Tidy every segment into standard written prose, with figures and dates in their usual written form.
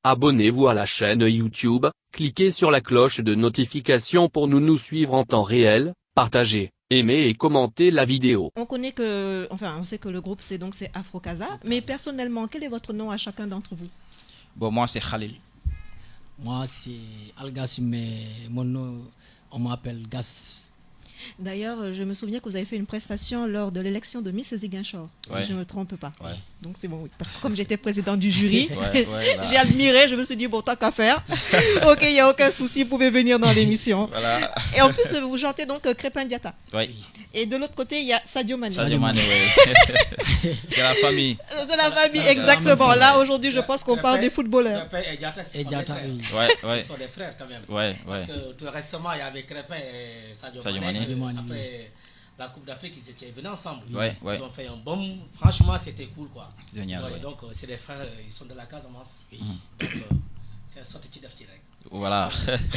Abonnez-vous à la chaîne YouTube, cliquez sur la cloche de notification pour nous suivre en temps réel, partagez, aimez et commentez la vidéo. On sait que le groupe c'est Afro Casa, mais personnellement, quel est votre nom à chacun d'entre vous? Bon, moi c'est Khalil. Moi c'est Algas, mais mon nom, on m'appelle Gas. D'ailleurs, je me souviens que vous avez fait une prestation lors de l'élection de Miss Ziguinchor, si je ne me trompe pas. Ouais. Donc c'est bon, oui. Parce que comme j'étais président du jury, Voilà. j'ai admiré, je me suis dit, bon, tant qu'à faire, ok, il n'y a aucun souci, vous pouvez venir dans l'émission. Voilà. Et en plus, vous chantez donc Crépin Diatta. Oui. Et de l'autre côté, il y a Sadio Mané. Sadio Mané, oui. C'est la famille. C'est la famille, exactement. Là, aujourd'hui, je pense qu'on parle des footballeurs. Crépin et Diatta, Et Diatta, oui. Ouais. Ils sont des frères quand même. Ouais. Parce que tout récemment, il y avait Crépin et Sadio Sadio Mané. Mané. Après la Coupe d'Afrique, ils étaient venus ensemble. Ouais. Ils ont fait un bon. Franchement, c'était cool quoi. Génial, ouais. Donc, c'est des frères, ils sont de la Casamance. Donc, c'est un sorti de direct. Voilà.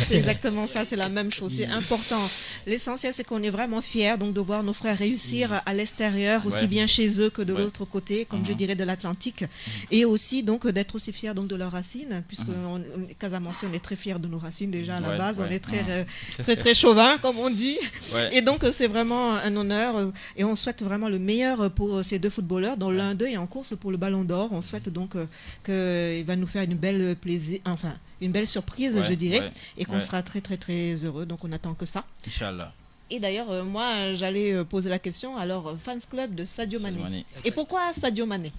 C'est exactement ça, c'est la même chose, c'est important. L'essentiel, c'est qu'on est vraiment fiers donc, de voir nos frères réussir à l'extérieur, aussi bien chez eux que de l'autre côté, comme je dirais de l'Atlantique, et aussi donc d'être aussi fiers donc, de leurs racines, puisque Casamance, on est très fiers de nos racines déjà à la base, on est très chauvin, comme on dit. Et donc, c'est vraiment un honneur, et on souhaite vraiment le meilleur pour ces deux footballeurs, dont l'un d'eux est en course pour le Ballon d'Or. On souhaite donc qu'il va nous faire une belle surprise, je dirais, et qu'on sera très heureux. Donc on attend que ça. Inch'Allah. Et d'ailleurs, moi, j'allais poser la question. Alors, fans club de Sadio Mané. Et pourquoi Sadio Mané?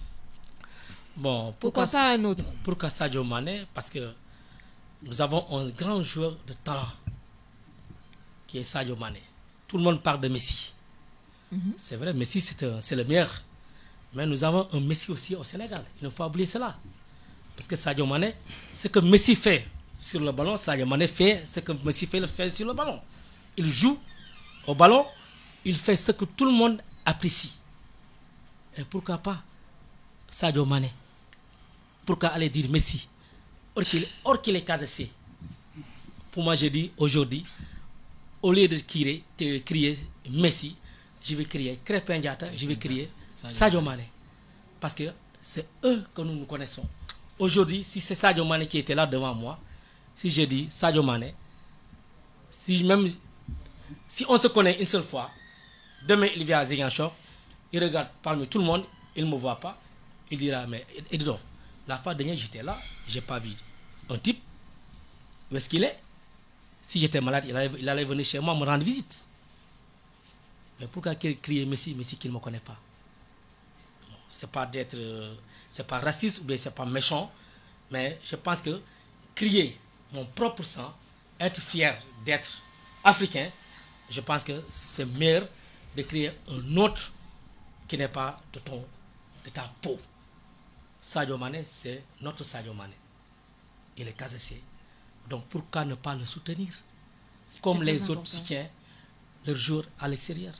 Bon, pourquoi pas un autre? Pourquoi Sadio Mané? Parce que nous avons un grand joueur de talent qui est Sadio Mané. Tout le monde parle de Messi. C'est vrai, Messi, c'est le meilleur. Mais nous avons un Messi aussi au Sénégal. Il ne faut pas oublier cela. Parce que Sadio Mané, ce que Messi fait sur le ballon, Sadio Mané fait ce que Messi fait sur le ballon. Il joue au ballon, il fait ce que tout le monde apprécie. Et pourquoi pas Sadio Mané? Pourquoi aller dire Messi? Or qu'il est casé. Pour moi, je dis aujourd'hui, au lieu de crier Messi, je vais crier Crépin Diatta, je vais crier Sadio Mané. Parce que c'est eux que nous connaissons. Aujourd'hui, si c'est Sadio Mané qui était là devant moi, si je dis Sadio Mané, si on se connaît une seule fois, demain il vient à Ziguinchor, il regarde parmi tout le monde, il ne me voit pas, il dira, mais et dis donc, la fois dernière j'étais là, je n'ai pas vu un type, où est-ce qu'il est? Si j'étais malade, il allait venir chez moi me rendre visite. Mais pourquoi crier Messi qu'il ne me connaît pas? C'est pas raciste ou bien c'est pas méchant, mais je pense que crier mon propre sang, être fier d'être africain, je pense que c'est meilleur de crier un autre qui n'est pas de ta peau. Sadio Mané, c'est notre Sadio Mané. Il est casé. Donc pourquoi ne pas le soutenir comme les autres soutiennent leurs joueurs à l'extérieur?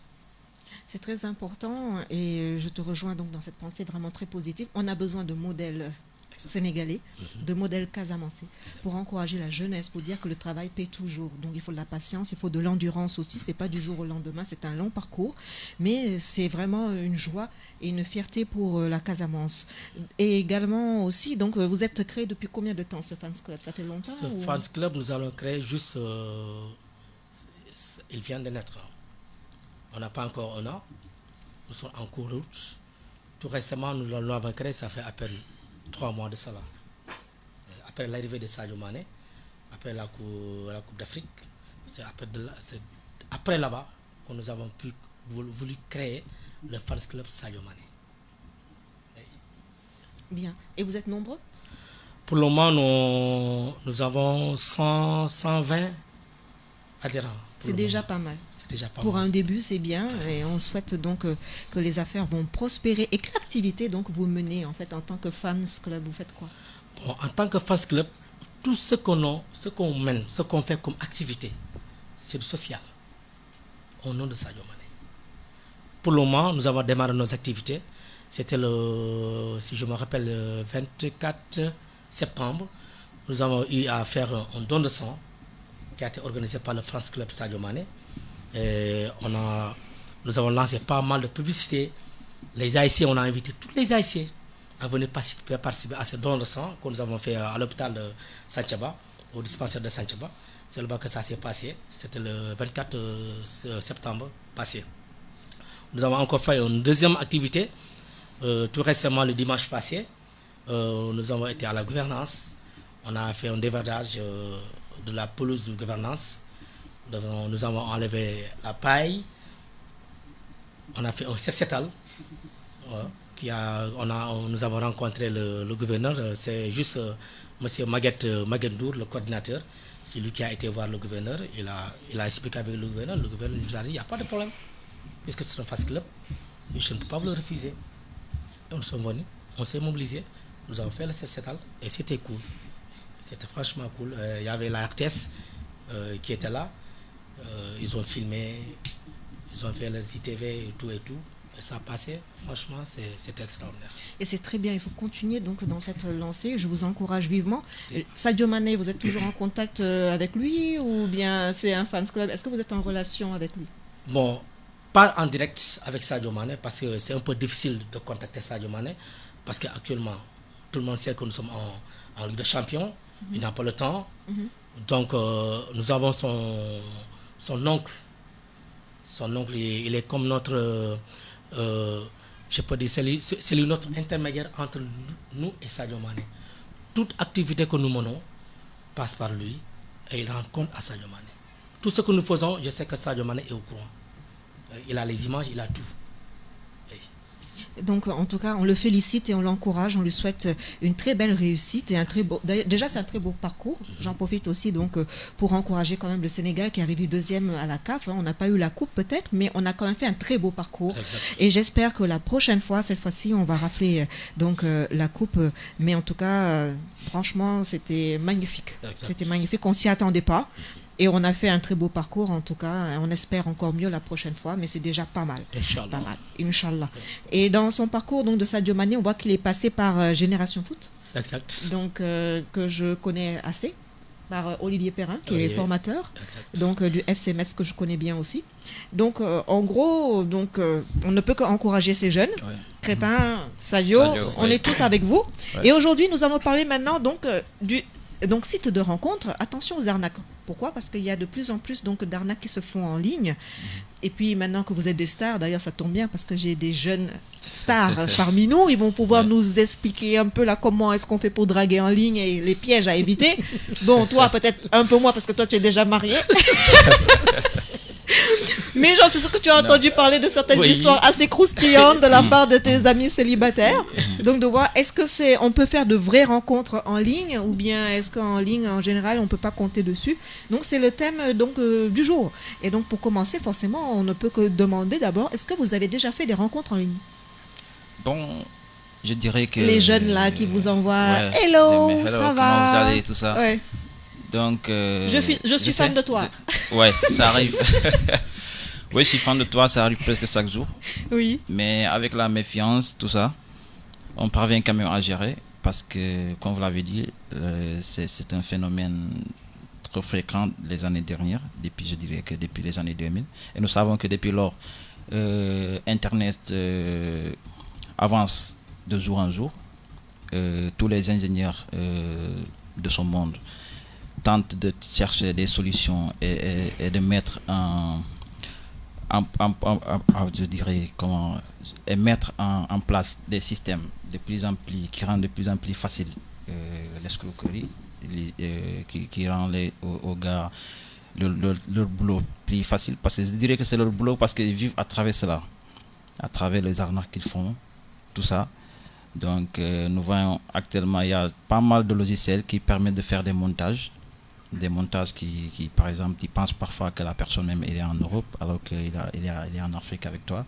C'est très important et je te rejoins donc dans cette pensée vraiment très positive. On a besoin de modèles sénégalais, de modèles casamançais pour encourager la jeunesse, pour dire que le travail paie toujours. Donc il faut de la patience, il faut de l'endurance aussi. C'est pas du jour au lendemain, c'est un long parcours, mais c'est vraiment une joie et une fierté pour la Casamance. Et également aussi, donc vous êtes créé depuis combien de temps ce fans club? Ça fait longtemps? Ce fans club, nous allons créer juste, il vient de naître. On n'a pas encore un an. Nous sommes en cours de route. Tout récemment, nous l'avons créé, ça fait à peine 3 mois de cela. Après l'arrivée de Sadio Mané, après la Coupe d'Afrique, c'est après là-bas que nous avons voulu créer le fans club Sadio Mané. Bien. Et vous êtes nombreux? Pour le moment, nous avons 120 adhérents. C'est déjà pas mal. Pour un début, c'est bien et on souhaite donc que les affaires vont prospérer et que l'activité donc vous menez en fait en tant que fans club, vous faites quoi? Bon, en tant que fans club, tout ce qu'on mène, ce qu'on fait comme activité, c'est du social au nom de Sadio Mané. Pour le moment, nous avons démarré nos activités. C'était si je me rappelle, le 24 septembre. Nous avons eu à faire un don de sang qui a été organisé par le fans club Sadio Mané. Et nous avons lancé pas mal de publicités. Les Haïtiens, on a invité tous les Haïtiens à venir participer à ce don de sang que nous avons fait à l'hôpital de Santhiaba, au dispensaire de Santhiaba. C'est là-bas que ça s'est passé. C'était le 24 septembre passé. Nous avons encore fait une deuxième activité. Tout récemment, le dimanche passé, nous avons été à la gouvernance. On a fait un déverdage de la pelouse de gouvernance. Nous avons enlevé la paille. On a fait un set-setal. Nous avons rencontré le gouverneur. C'est juste M. Maguendour, le coordinateur. C'est lui qui a été voir le gouverneur. Il a expliqué avec le gouverneur. Le gouverneur nous a dit il n'y a pas de problème. Puisque c'est un fast club, je ne peux pas vous le refuser. Et nous sommes venus, on s'est mobilisés. Nous avons fait le set-setal et c'était cool. C'était franchement cool. Il y avait la RTS qui était là. Ils ont filmé, ils ont fait leur ITV et tout. Et ça a passé. Franchement, c'est extraordinaire. Et c'est très bien. Il faut continuer donc dans cette lancée. Je vous encourage vivement. Sadio Mané, vous êtes toujours en contact avec lui ou bien c'est un fans club? Est-ce que vous êtes en relation avec lui? Bon, pas en direct avec Sadio Mané parce que c'est un peu difficile de contacter Sadio Mané parce qu'actuellement, tout le monde sait que nous sommes en Ligue des Champions. Il n'a pas le temps. Donc, nous avons son oncle. Son oncle, il est comme notre... je peux dire, c'est notre intermédiaire entre nous et Sadio Mané. Toute activité que nous menons passe par lui et il rend compte à Sadio Mané. Tout ce que nous faisons, je sais que Sadio Mané est au courant. Il a les images, il a tout. Donc, en tout cas, on le félicite et on l'encourage. On lui souhaite une très belle réussite et un très beau. Déjà, c'est un très beau parcours. J'en profite aussi donc pour encourager quand même le Sénégal qui est arrivé deuxième à la CAF. On n'a pas eu la coupe peut-être, mais on a quand même fait un très beau parcours. Exactement. Et j'espère que la prochaine fois, cette fois-ci, on va rafler donc la coupe. Mais en tout cas, franchement, c'était magnifique. Exact. C'était magnifique. On s'y attendait pas. Et on a fait un très beau parcours, en tout cas. On espère encore mieux la prochaine fois, mais c'est déjà pas mal. Inch'Allah. Pas mal, Inch'Allah. Et dans son parcours donc, de Sadio Mané, on voit qu'il est passé par Génération Foot, Exact. donc, que je connais assez, par Olivier Perrin, qui est formateur, Exact. donc du FC Metz, que je connais bien aussi. Donc, en gros, donc, on ne peut qu'encourager ces jeunes. Ouais. Crépin, Sadio, on est tous avec vous. Ouais. Et aujourd'hui, nous allons parler maintenant donc, du site de rencontre. Attention aux arnaques. Pourquoi? Parce qu'il y a de plus en plus donc d'arnaques qui se font en ligne. Et puis maintenant que vous êtes des stars, d'ailleurs ça tombe bien parce que j'ai des jeunes stars parmi nous, ils vont pouvoir nous expliquer un peu là comment est-ce qu'on fait pour draguer en ligne et les pièges à éviter. Bon, toi peut-être un peu moins parce que toi tu es déjà marié. Mais j'en suis sûr que tu as entendu parler de certaines histoires assez croustillantes de la part de tes amis célibataires. Donc de voir, est-ce que on peut faire de vraies rencontres en ligne ou bien est-ce qu'en ligne en général on peut pas compter dessus. Donc c'est le thème donc du jour. Et donc pour commencer, forcément, on ne peut que demander d'abord, est-ce que vous avez déjà fait des rencontres en ligne? Bon, je dirais que... Les jeunes là qui vous envoient hello, ça comment va, vous allez, tout ça. Ouais. Donc, je suis fan de toi. Ouais, ça arrive. Oui, je suis fan de toi, ça arrive presque chaque jour. Oui. Mais avec la méfiance, tout ça, on parvient quand même à gérer parce que, comme vous l'avez dit, c'est un phénomène trop fréquent les années dernières, je dirais que depuis les années 2000. Et nous savons que depuis lors, Internet avance de jour en jour. Tous les ingénieurs de ce monde tentent de chercher des solutions et de mettre je dirais comment, et mettre en place des systèmes qui rendent de plus en plus facile l'escroquerie, qui rend aux gars leur boulot plus facile, parce que je dirais que c'est leur boulot parce qu'ils vivent à travers cela, à travers les arnaques qu'ils font, tout ça. Donc nous voyons actuellement, il y a pas mal de logiciels qui permettent de faire des montages qui par exemple, tu penses parfois que la personne même elle est en Europe alors qu'il est en Afrique avec toi.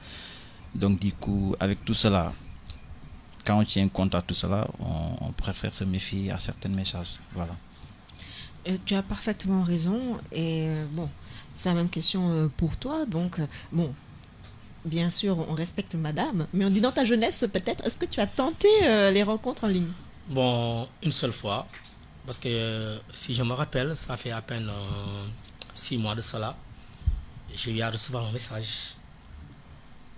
Donc du coup, avec tout cela, quand on tient compte à tout cela, on préfère se méfier à certains messages. Voilà. Tu as parfaitement raison. Et bon, c'est la même question pour toi. Donc, bon, bien sûr, on respecte madame, mais on dit dans ta jeunesse, peut-être, est-ce que tu as tenté les rencontres en ligne? Bon, une seule fois. Parce que si je me rappelle, ça fait à peine 6 mois de cela, j'ai eu à recevoir un message.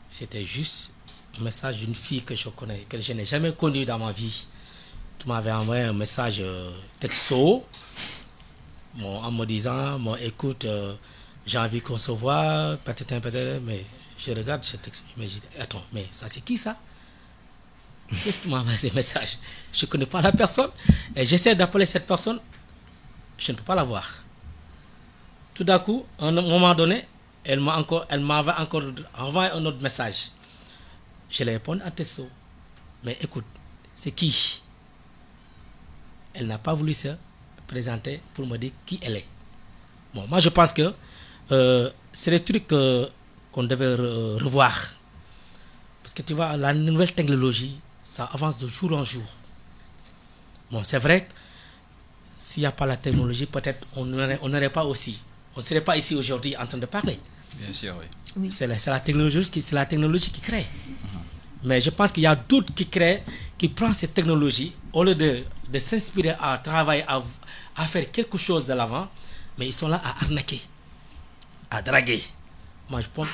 C'était juste un message d'une fille que je connais, que je n'ai jamais connue dans ma vie, qui m'avait envoyé un message texto, en me disant, écoute, j'ai envie qu'on se voit, peut-être, mais je regarde ce texte, mais je dis, attends, mais ça c'est qui ça? Qu'est-ce qui m'a envoyé ce message? Je ne connais pas la personne, et j'essaie d'appeler cette personne, je ne peux pas la voir. Tout d'un coup, à un moment donné, elle m'avait encore envoyé un autre message. Je lui réponds en texto. Mais écoute, c'est qui? Elle n'a pas voulu se présenter pour me dire qui elle est. Bon, moi je pense que c'est des trucs qu'on devait revoir. Parce que tu vois, la nouvelle technologie, ça avance de jour en jour. Bon, c'est vrai que s'il n'y a pas la technologie, peut-être on n'aurait pas aussi. On ne serait pas ici aujourd'hui en train de parler. Bien sûr, oui. C'est la technologie qui crée. Mais je pense qu'il y a d'autres qui créent, qui prennent cette technologie, au lieu de s'inspirer à travailler, à faire quelque chose de l'avant, mais ils sont là à arnaquer, à draguer. Pour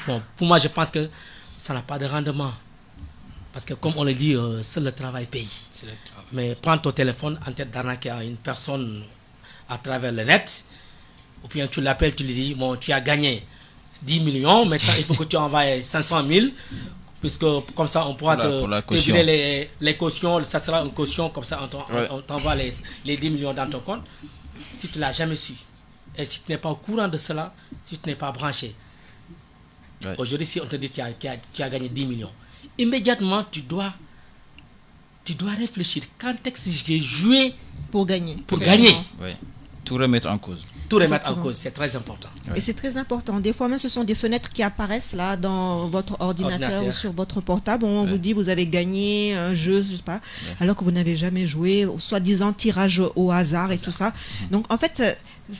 moi, je pense que ça n'a pas de rendement. Parce que comme on le dit, seul le travail paye. Mais prends ton téléphone en tête d'arnaquer à une personne à travers le net, ou bien tu l'appelles, tu lui dis, bon, tu as gagné 10 millions, maintenant il faut que tu envoies 500 000, puisque comme ça on pourra te virer les cautions, ça sera une caution, comme ça on t'envoie les 10 millions dans ton compte. Si tu ne l'as jamais su, et si tu n'es pas au courant de cela, si tu n'es pas branché, aujourd'hui si on te dit que tu as gagné 10 millions, immédiatement tu dois réfléchir, quand est-ce que j'ai joué pour gagner. Oui. Tout remettre en cause. Tout remettre en cause, c'est très important. Et c'est très important. Des fois même, ce sont des fenêtres qui apparaissent là dans votre ordinateur ou sur votre portable. On vous dit, vous avez gagné un jeu, je sais pas, alors que vous n'avez jamais joué, soi-disant tirage au hasard et tout ça. Donc en fait,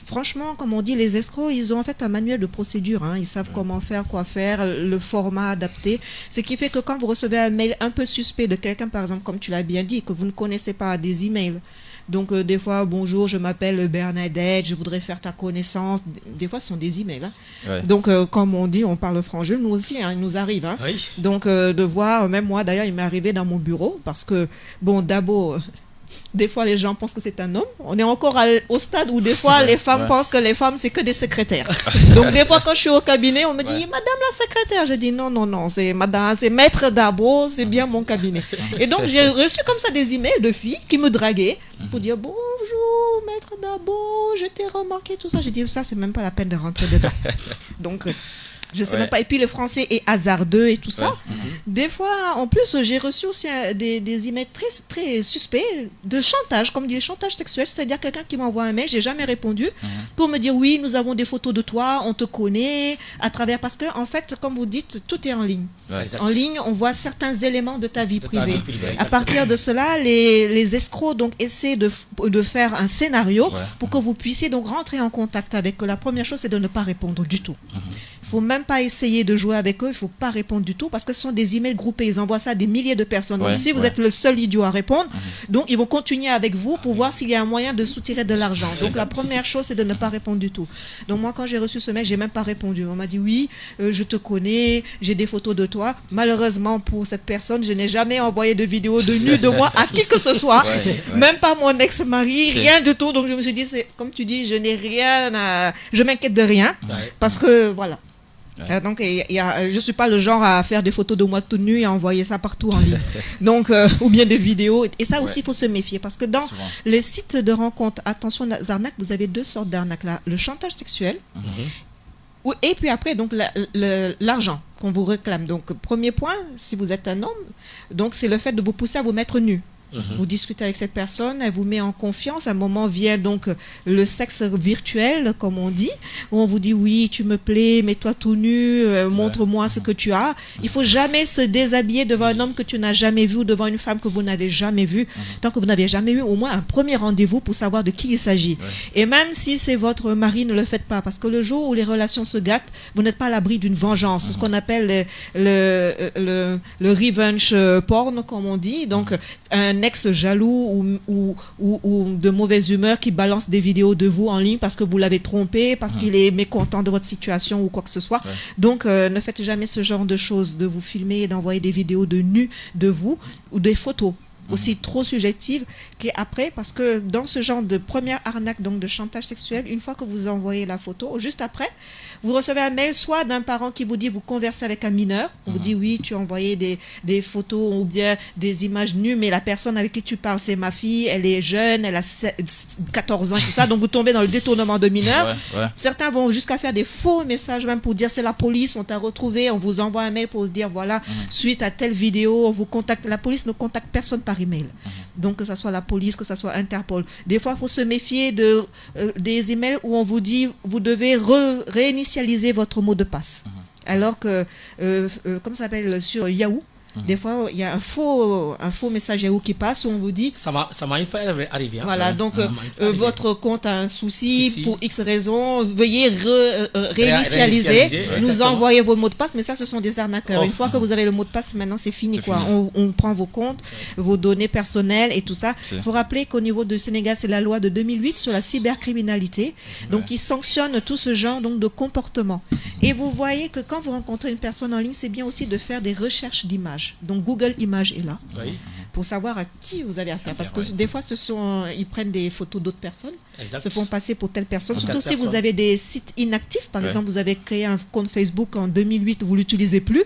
franchement, comme on dit, les escrocs, ils ont en fait un manuel de procédure. Ils savent comment faire, quoi faire, le format adapté. Ce qui fait que quand vous recevez un mail un peu suspect de quelqu'un, par exemple, comme tu l'as bien dit, que vous ne connaissez pas, des emails. Donc des fois, bonjour, je m'appelle Bernadette, je voudrais faire ta connaissance. Des fois, ce sont des emails. Donc comme on dit, on parle franc-jeu, nous aussi, il nous arrive. Oui. Donc de voir, même moi d'ailleurs, il m'est arrivé dans mon bureau, parce que, bon, d'abord, des fois les gens pensent que c'est un homme. On est encore au stade où des fois les femmes pensent que les femmes c'est que des secrétaires. Donc des fois quand je suis au cabinet, on me dit madame la secrétaire. Je dis non, c'est madame, c'est maître Dabo, c'est bien mon cabinet. Et donc j'ai reçu comme ça des emails de filles qui me draguaient pour dire bonjour maître Dabo, je t'ai remarqué tout ça. J'ai dit ça c'est même pas la peine de rentrer dedans. Donc je sais même pas. Et puis le français est hasardeux et tout ça. Des fois, en plus, j'ai reçu aussi des emails très, très suspects de chantage, comme dit chantage sexuel, c'est-à-dire quelqu'un qui m'envoie un mail, j'ai jamais répondu, pour me dire oui, nous avons des photos de toi, on te connaît, à travers, parce que en fait, comme vous dites, tout est en ligne. En ligne, on voit certains éléments de ta vie privée. À partir de cela, les escrocs donc essaient de faire un scénario pour que vous puissiez donc rentrer en contact avec eux. La première chose, c'est de ne pas répondre du tout. Il ne faut même pas essayer de jouer avec eux, il ne faut pas répondre du tout parce que ce sont des emails groupés, ils envoient ça à des milliers de personnes. Donc si vous êtes le seul idiot à répondre, donc ils vont continuer avec vous pour voir s'il y a un moyen de soutirer de l'argent. Donc la première chose, c'est de ne pas répondre du tout. Donc moi, quand j'ai reçu ce mail, je n'ai même pas répondu. On m'a dit oui, je te connais, j'ai des photos de toi. Malheureusement pour cette personne, je n'ai jamais envoyé de vidéo de nu de moi à qui que ce soit, même pas mon ex-mari, rien du tout. Donc je me suis dit, comme tu dis, je m'inquiète de rien parce que voilà. Donc je suis pas le genre à faire des photos de moi tout nu et à envoyer ça partout en ligne. Donc ou bien des vidéos, et ça aussi il faut se méfier parce que dans les sites de rencontres, attention aux arnaques, vous avez deux sortes d'arnaques là, le chantage sexuel et puis après donc l'argent qu'on vous réclame. Donc premier point, si vous êtes un homme, donc c'est le fait de vous pousser à vous mettre nu. Vous discutez avec cette personne, elle vous met en confiance. À un moment vient donc le sexe virtuel, comme on dit, où on vous dit oui, tu me plais, mets-toi tout nu, montre-moi ce que tu as. Il faut jamais se déshabiller devant un homme que tu n'as jamais vu ou devant une femme que vous n'avez jamais vue. Tant que vous n'avez jamais eu au moins un premier rendez-vous pour savoir de qui il s'agit. Et même si c'est votre mari, ne le faites pas, parce que le jour où les relations se gâtent, vous n'êtes pas à l'abri d'une vengeance, ce qu'on appelle le revenge porn, comme on dit. Donc un ex jaloux ou de mauvaise humeur qui balance des vidéos de vous en ligne parce que vous l'avez trompé, parce qu'il est mécontent de votre situation ou quoi que ce soit. Donc, ne faites jamais ce genre de choses, de vous filmer et d'envoyer des vidéos de nus de vous ou des photos aussi trop subjectives qu'après, parce que dans ce genre de première arnaque, donc de chantage sexuel, une fois que vous envoyez la photo, juste après, vous recevez un mail soit d'un parent qui vous dit vous conversez avec un mineur, on vous dit oui, tu as envoyé des photos ou bien des images nues, mais la personne avec qui tu parles, c'est ma fille, elle est jeune, elle a 14 ans, tout ça, donc vous tombez dans le détournement de mineurs. Certains vont jusqu'à faire des faux messages même pour dire c'est la police, on t'a retrouvé, on vous envoie un mail pour vous dire voilà, suite à telle vidéo, on vous contacte. La police ne contacte personne par email. Donc que ce soit la police, que ce soit Interpol. Des fois, il faut se méfier des emails où on vous dit vous devez réinitialiser votre mot de passe. Alors que, comme ça s'appelle sur Yahoo, des fois, il y a un faux message Yahoo qui passe où on vous dit... Ça m'a une fois arrivé. Hein. Voilà, donc votre compte a un souci pour X raisons, veuillez réinitialiser, nous envoyer vos mots de passe, mais ça, ce sont des arnaqueurs. Une fois que vous avez le mot de passe, maintenant, c'est fini. On prend vos comptes, vos données personnelles et tout ça. Il faut rappeler qu'au niveau du Sénégal, c'est la loi de 2008 sur la cybercriminalité, donc qui sanctionne tout ce genre donc, de comportement. Et vous voyez que quand vous rencontrez une personne en ligne, c'est bien aussi de faire des recherches d'images. Donc Google Images est là pour savoir à qui vous avez affaire. Parce que des fois, ils prennent des photos d'autres personnes, se font passer pour telle personne. Surtout si vous avez des sites inactifs. Par exemple, vous avez créé un compte Facebook en 2008, vous ne l'utilisez plus.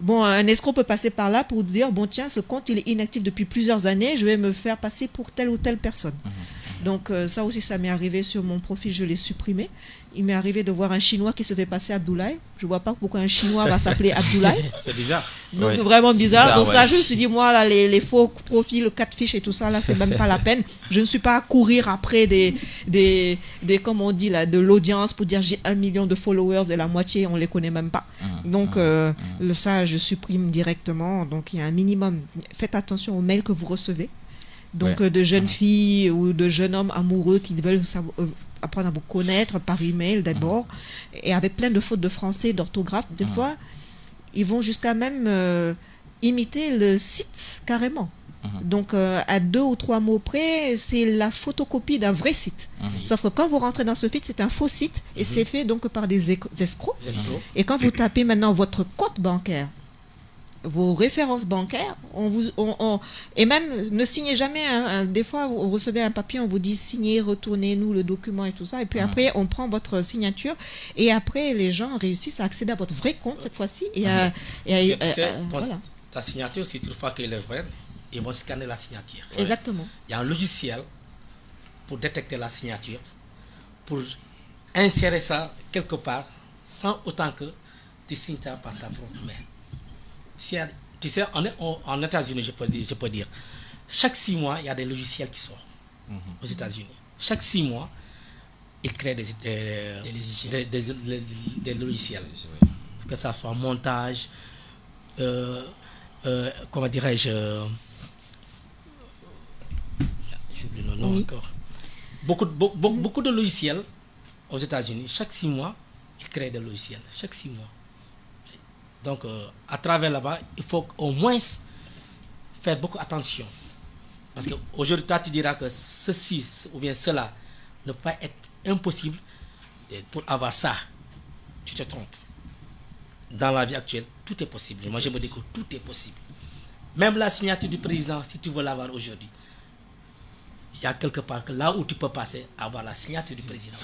Bon, un escroc peut passer par là pour dire, bon tiens, ce compte il est inactif depuis plusieurs années, je vais me faire passer pour telle ou telle personne. Donc ça aussi, ça m'est arrivé sur mon profil, je l'ai supprimé. Il m'est arrivé de voir un Chinois qui se fait passer Abdoulaye. Je ne vois pas pourquoi un Chinois va s'appeler Abdoulaye. C'est bizarre. Donc, vraiment bizarre. Donc ça, je me suis dit, moi, là, les faux profils, le catfish et tout ça, là, c'est même pas la peine. Je ne suis pas à courir après des comme on dit, là, de l'audience pour dire j'ai 1 million de followers et la moitié, on ne les connaît même pas. Donc ça, je supprime directement. Donc il y a un minimum. Faites attention aux mails que vous recevez. Donc de jeunes filles ou de jeunes hommes amoureux qui veulent apprendre à vous connaître par email d'abord, et avec plein de fautes de français, d'orthographe. Des fois, ils vont jusqu'à même imiter le site carrément. Donc à 2 ou 3 mots près, c'est la photocopie d'un vrai site. Sauf que quand vous rentrez dans ce site, c'est un faux site et c'est fait donc par des escrocs. Et quand vous tapez maintenant votre compte bancaire, vos références bancaires, et même ne signez jamais des fois vous recevez un papier, on vous dit signez, retournez-nous le document et tout ça, et puis après on prend votre signature et après les gens réussissent à accéder à votre vrai compte cette fois-ci ta signature, si toutefois qu'elle est vraie, ils vont scanner la signature. Exactement. Il y a un logiciel pour détecter la signature, pour insérer ça quelque part sans autant que tu signes ça par ta propre main. Tu sais, en États-Unis, je peux dire, chaque 6 mois, il y a des logiciels qui sortent aux États-Unis. Chaque 6 mois, ils créent des logiciels. Que ça soit montage, comment dirais-je, j'oublie le nom encore. Beaucoup de logiciels aux États-Unis, chaque 6 mois, ils créent des logiciels. Chaque 6 mois. Donc, à travers là-bas, il faut au moins faire beaucoup attention. Parce qu'aujourd'hui, toi, tu diras que ceci ou bien cela ne peut pas être impossible pour avoir ça. Tu te trompes. Dans la vie actuelle, tout est possible. Moi, je me dis que tout est possible. Même la signature du président, si tu veux l'avoir aujourd'hui, il y a quelque part que là où tu peux passer, avoir la signature du président.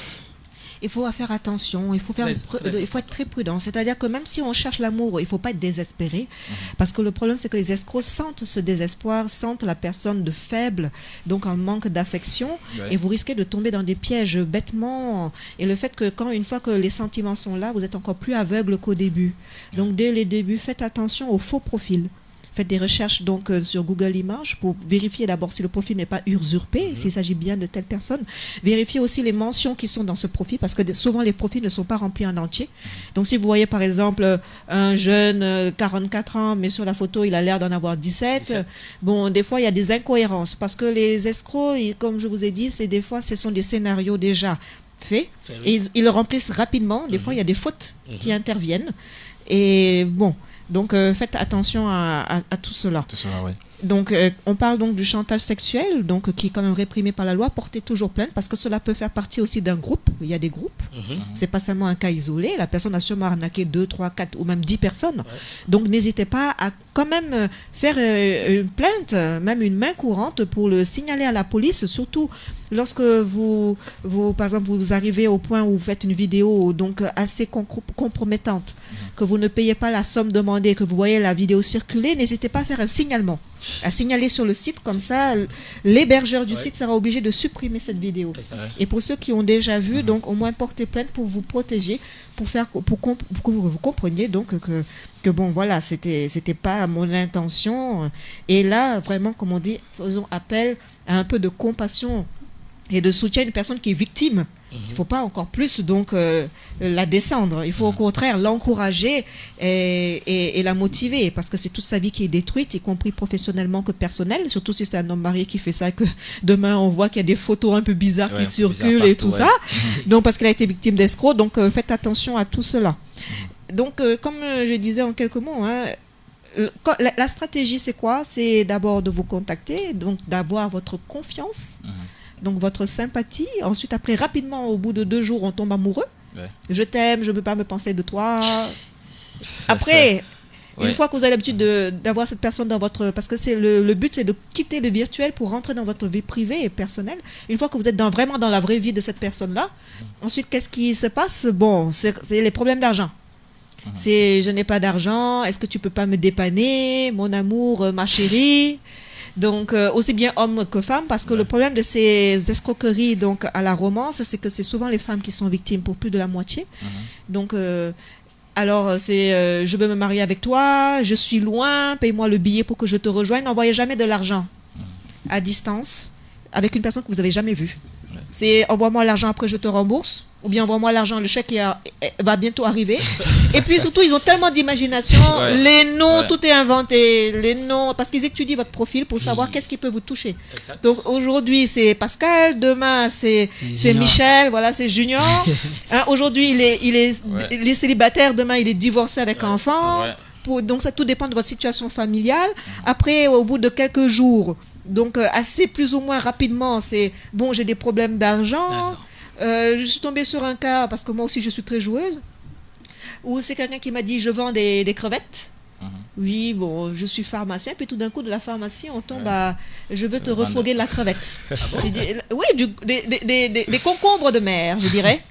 Il faut faire attention, il faut être très prudent. C'est-à-dire que même si on cherche l'amour, il ne faut pas être désespéré. Parce que le problème, c'est que les escrocs sentent ce désespoir, sentent la personne de faible, donc un manque d'affection. Et vous risquez de tomber dans des pièges bêtement. Et le fait que une fois que les sentiments sont là, vous êtes encore plus aveugle qu'au début. Donc dès les débuts, faites attention aux faux profils. Faites des recherches donc sur Google Images pour vérifier d'abord si le profil n'est pas usurpé, s'il s'agit bien de telle personne. Vérifiez aussi les mentions qui sont dans ce profil, parce que souvent les profils ne sont pas remplis en entier. Donc si vous voyez par exemple un jeune 44 ans, mais sur la photo il a l'air d'en avoir 17, bon, des fois il y a des incohérences, parce que les escrocs, comme je vous ai dit, des fois ce sont des scénarios déjà faits, et ils le remplissent rapidement. Des fois il y a des fautes qui interviennent, et bon. Donc faites attention à tout cela. Tout cela, oui. Donc, on parle donc du chantage sexuel, donc qui est quand même réprimé par la loi. Portez toujours plainte parce que cela peut faire partie aussi d'un groupe. Il y a des groupes. C'est pas seulement un cas isolé. La personne a sûrement arnaqué 2, 3, 4 ou même 10 personnes. Donc, n'hésitez pas à quand même faire une plainte, même une main courante pour le signaler à la police, surtout lorsque vous par exemple, vous arrivez au point où vous faites une vidéo donc assez compromettante, que vous ne payez pas la somme demandée, que vous voyez la vidéo circuler, n'hésitez pas à faire un signalement, à signaler sur le site, comme ça l'hébergeur du site sera obligé de supprimer cette vidéo. Et pour ceux qui ont déjà vu, donc au moins portez plainte pour vous protéger, pour que vous compreniez donc que bon voilà, c'était pas mon intention. Et là vraiment, comme on dit, faisons appel à un peu de compassion et de soutien à une personne qui est victime. Il ne faut pas encore plus donc la descendre. Il faut au contraire l'encourager et la motiver, parce que c'est toute sa vie qui est détruite, y compris professionnellement que personnelle, surtout si c'est un homme marié qui fait ça, que demain on voit qu'il y a des photos un peu bizarres qui circulent et tout ça. Donc parce qu'elle a été victime d'escrocs, donc faites attention à tout cela. Donc comme je disais en quelques mots, hein, la stratégie c'est quoi? C'est d'abord de vous contacter, donc d'avoir votre confiance. Donc votre sympathie. Ensuite, après, rapidement, au bout de 2 jours, on tombe amoureux. Je t'aime, je ne peux pas me penser de toi. Après, une fois que vous avez l'habitude d'avoir cette personne dans votre... Parce que le but, c'est de quitter le virtuel pour rentrer dans votre vie privée et personnelle. Une fois que vous êtes vraiment dans la vraie vie de cette personne-là, ensuite, qu'est-ce qui se passe? Bon, c'est les problèmes d'argent. C'est je n'ai pas d'argent, est-ce que tu peux pas me dépanner, mon amour, ma chérie? Donc aussi bien hommes que femmes, parce que le problème de ces escroqueries donc à la romance, c'est que c'est souvent les femmes qui sont victimes pour plus de la moitié. Donc alors c'est je veux me marier avec toi, je suis loin, paye-moi le billet pour que je te rejoigne. N'envoyez jamais de l'argent à distance avec une personne que vous avez jamais vue. C'est envoie-moi l'argent, après je te rembourse, ou bien envoie-moi l'argent, le chèque va bientôt arriver. Et puis surtout, ils ont tellement d'imagination, les noms, tout est inventé, les noms, parce qu'ils étudient votre profil pour savoir qu'est-ce qui peut vous toucher. Donc aujourd'hui, c'est Pascal, demain, c'est Michel, voilà, c'est Junior. Hein, aujourd'hui, il est célibataire, demain, il est divorcé avec un enfant. Donc ça, tout dépend de votre situation familiale. Après, au bout de quelques jours, donc assez plus ou moins rapidement, c'est bon, j'ai des problèmes d'argent. Je suis tombée sur un cas, parce que moi aussi je suis très joueuse, où c'est quelqu'un qui m'a dit je vends des crevettes. Oui, bon, je suis pharmacien, puis tout d'un coup de la pharmacie on tombe à je veux te refoguer de la crevette. Oui, des concombres de mer, je dirais.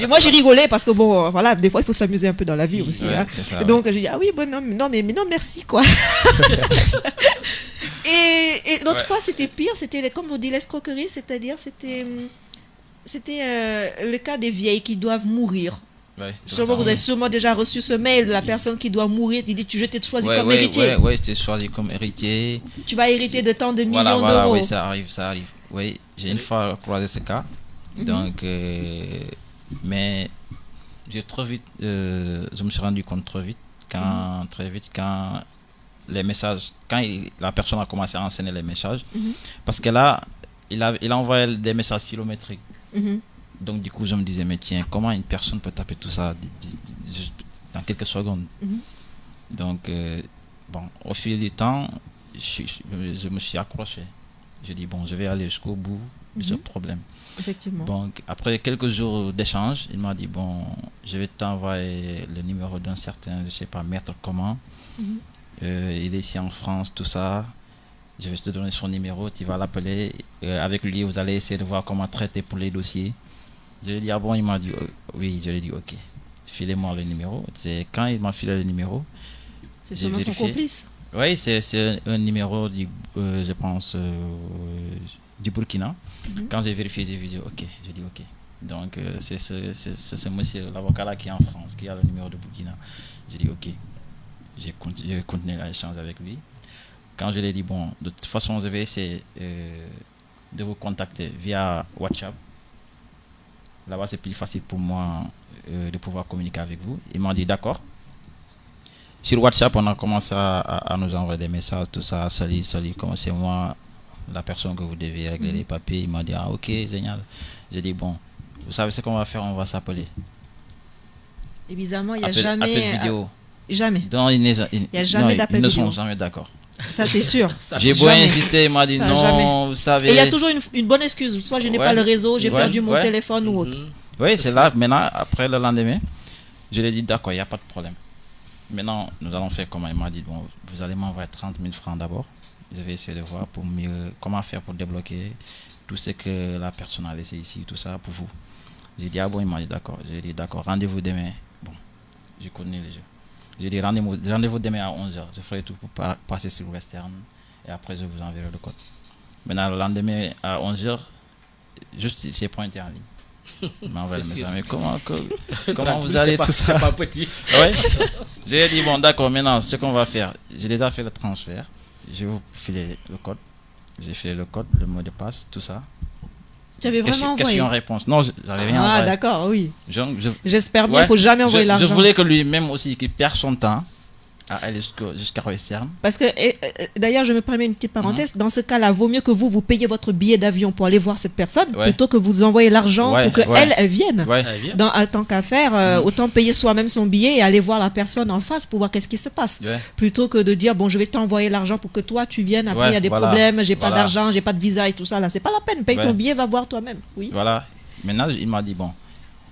Moi j'ai rigolé parce que bon voilà, des fois il faut s'amuser un peu dans la vie aussi, hein. Donc j'ai dit ah oui bon non mais non merci quoi. Et l'autre fois c'était pire, c'était comme on dit l'escroquerie, c'est-à-dire c'était le cas des vieilles qui doivent mourir. Sûrement, vous avez sûrement déjà reçu ce mail de la personne qui doit mourir. Tu dis, je t'ai choisi comme héritier. Oui, je t'ai choisi comme héritier. Tu vas hériter de tant de millions d'euros. Oui, ça arrive. Oui, j'ai une fois croisé ce cas. Donc, mais j'ai trop vite, je me suis rendu compte trop vite quand les messages, la personne a commencé à enseigner les messages, parce que là, il a envoyé des messages kilométriques. Donc du coup je me disais mais tiens, comment une personne peut taper tout ça dans quelques secondes. Donc bon, au fil du temps je me suis accroché, je dis bon, je vais aller jusqu'au bout de ce problème. Effectivement. Donc après quelques jours d'échange, il m'a dit bon, je vais t'envoyer le numéro d'un certain, je sais pas, maître comment, il est ici en France, tout ça. Je vais te donner son numéro, tu vas l'appeler, avec lui vous allez essayer de voir comment traiter pour les dossiers. Je lui ai dit ah bon, il m'a dit oui, je lui ai dit ok, filez-moi le numéro. C'est quand il m'a filé le numéro, c'est sûrement son complice. Oui, c'est un numéro je pense du Burkina. Quand j'ai vérifié, j'ai vu ok, j'ai dit ok. Donc c'est ce monsieur, l'avocat là qui est en France, qui a le numéro de Burkina. J'ai dit ok, j'ai continué l'échange avec lui. Quand je lui ai dit bon, de toute façon je vais essayer de vous contacter via WhatsApp. Là-bas c'est plus facile pour moi de pouvoir communiquer avec vous. Il m'a dit d'accord. Sur WhatsApp on a commencé à nous envoyer des messages, tout ça, salut, comment c'est moi la personne que vous devez régler les papiers. Il m'a dit ah ok, génial. J'ai dit bon, vous savez ce qu'on va faire, on va s'appeler. Et bizarrement il n'y a jamais appel vidéo. Jamais. Donc, Il n'y a jamais d'appel vidéo. Ils ne sont jamais d'accord. Ça, c'est sûr. J'ai beau Jamais. insister, il m'a dit Ça, non, jamais. vous savez. Et il y a toujours une bonne excuse. Soit je n'ai Ouais. pas le réseau, j'ai Ouais. perdu mon Ouais. téléphone ou autre. Oui, c'est là. Maintenant, après le lendemain, je lui ai dit d'accord, il n'y a pas de problème. Maintenant, nous allons faire comment. Il m'a dit bon, vous allez m'envoyer 30 000 francs d'abord. Je vais essayer de voir pour mieux comment faire pour débloquer tout ce que la personne a laissé ici, tout ça pour vous. J'ai dit ah bon, il m'a dit d'accord. J'ai dit d'accord, rendez-vous demain. Bon, je connais les jeux. J'ai dit rendez-vous demain à 11h. Je ferai tout pour passer sur Western et après je vous enverrai le code. Maintenant, le lendemain à 11h, juste j'ai pointé en ligne. Il m'a envoyé le C'est message. sûr. Mais comment 30 vous 000, allez c'est pas- tout ça? C'est pas petit. Ouais. J'ai dit bon d'accord, maintenant ce qu'on va faire, j'ai déjà fait le transfert, je vais vous filer le code, j'ai fait le code, le mot de passe, tout ça. Tu avais vraiment envoyé. Question-réponse. Non, j'avais rien Ah, envoyé. d'accord, oui. Je- J'espère bien, il ouais, ne faut jamais envoyer je l'argent. voulais que lui-même aussi, qu'il perde son temps à aller jusqu'à Western. Parce que, d'ailleurs, je me permets une petite parenthèse. Mhm. Dans ce cas-là, vaut mieux que vous payiez votre billet d'avion pour aller voir cette personne Ouais. plutôt que vous envoyez l'argent Ouais, pour qu'elle, ouais. elle vienne. Ouais. Allez, viens. En tant qu'à faire, autant payer soi-même son billet et aller voir la personne en face pour voir qu'est-ce qui se passe. Ouais. Plutôt que de dire, bon, je vais t'envoyer l'argent pour que toi, tu viennes. Après, il Ouais, y a des voilà. problèmes, j'ai pas Voilà. d'argent, j'ai pas de visa et tout ça. Là, c'est pas la peine. Paye Ouais. ton billet, va voir toi-même. Oui. Voilà. Maintenant, il m'a dit bon,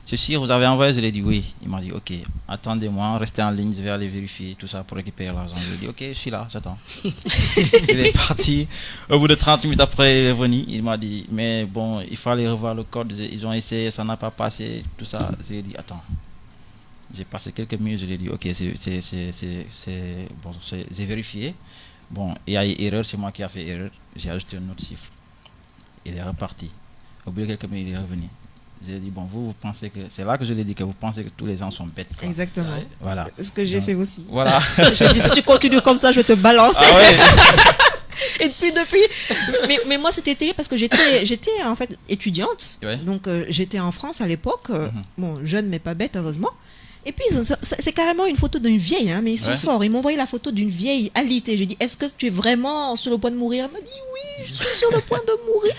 c'est sûr, vous avez envoyé, je lui ai dit oui. Il m'a dit ok, attendez-moi, restez en ligne, je vais aller vérifier tout ça pour récupérer l'argent. Je lui ai dit ok, je suis là, j'attends. Il est parti. Au bout de 30 minutes après, il est venu. Il m'a dit mais bon, il fallait revoir le code. Ils ont essayé, ça n'a pas passé, tout ça. Je lui ai dit attends. J'ai passé quelques minutes, je lui ai dit ok, bon, j'ai vérifié. Bon, il y a eu erreur, c'est moi qui ai fait erreur. J'ai ajouté un autre chiffre. Il est reparti. Au bout de quelques minutes, il est revenu. J'ai dit, bon, vous pensez que... C'est là que je lui ai dit que vous pensez que tous les gens sont bêtes. Quoi. Exactement. Voilà. Ce que j'ai Donc, fait aussi. Voilà. Je dis, si tu continues comme ça, je vais te balancer. Ah ouais. Et depuis, mais moi c'était terrible parce que j'étais en fait étudiante, Ouais. donc j'étais en France à l'époque, Mhm. bon jeune mais pas bête heureusement. Et puis c'est carrément une photo d'une vieille, hein, mais ils sont Ouais. forts. Ils m'ont envoyé la photo d'une vieille alitée. J'ai dit, est-ce que tu es vraiment sur le point de mourir? Elle m'a dit oui, je suis sur le point de mourir.